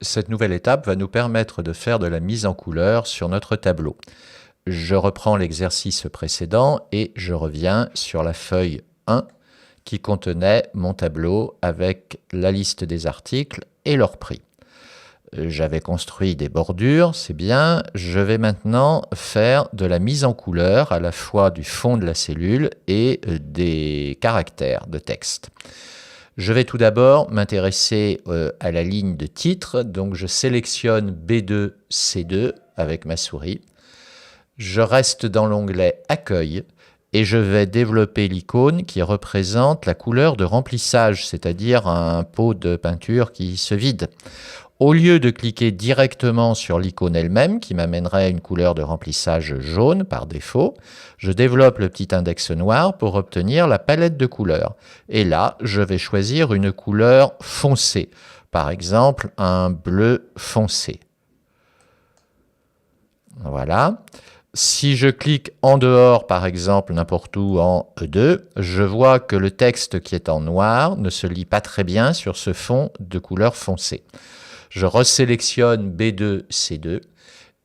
cette nouvelle étape va nous permettre de faire de la mise en couleur sur notre tableau. Je reprends l'exercice précédent et je reviens sur la feuille 1 qui contenait mon tableau avec la liste des articles et leur prix. J'avais construit des bordures, c'est bien. Je vais maintenant faire de la mise en couleur à la fois du fond de la cellule et des caractères de texte. Je vais tout d'abord m'intéresser à la ligne de titre, donc je sélectionne B2, C2 avec ma souris. Je reste dans l'onglet Accueil et je vais développer l'icône qui représente la couleur de remplissage, c'est-à-dire un pot de peinture qui se vide. Au lieu de cliquer directement sur l'icône elle-même, qui m'amènerait à une couleur de remplissage jaune par défaut, je développe le petit index noir pour obtenir la palette de couleurs. Et là, je vais choisir une couleur foncée, par exemple un bleu foncé. Voilà. Si je clique en dehors, par exemple, n'importe où en E2, je vois que le texte qui est en noir ne se lit pas très bien sur ce fond de couleur foncée. Je resélectionne B2, C2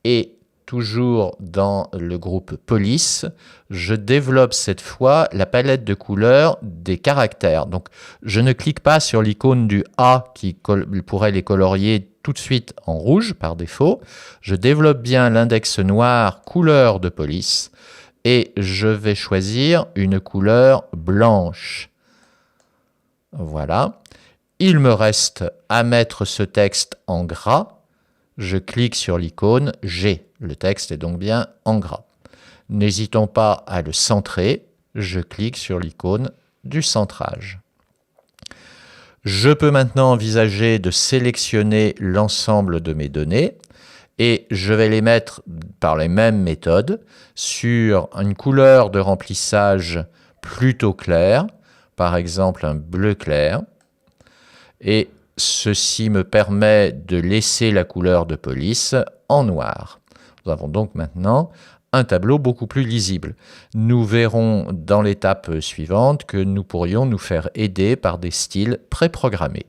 et toujours dans le groupe Police, je développe cette fois la palette de couleurs des caractères. Donc, je ne clique pas sur l'icône du A qui pourrait les colorier tout de suite en rouge par défaut. Je développe bien l'index noir couleur de police et je vais choisir une couleur blanche. Voilà. Il me reste à mettre ce texte en gras. Je clique sur l'icône G. Le texte est donc bien en gras. N'hésitons pas à le centrer. Je clique sur l'icône du centrage. Je peux maintenant envisager de sélectionner l'ensemble de mes données et je vais les mettre par les mêmes méthodes sur une couleur de remplissage plutôt claire, par exemple un bleu clair. Et ceci me permet de laisser la couleur de police en noir. Nous avons donc maintenant un tableau beaucoup plus lisible. Nous verrons dans l'étape suivante que nous pourrions nous faire aider par des styles préprogrammés.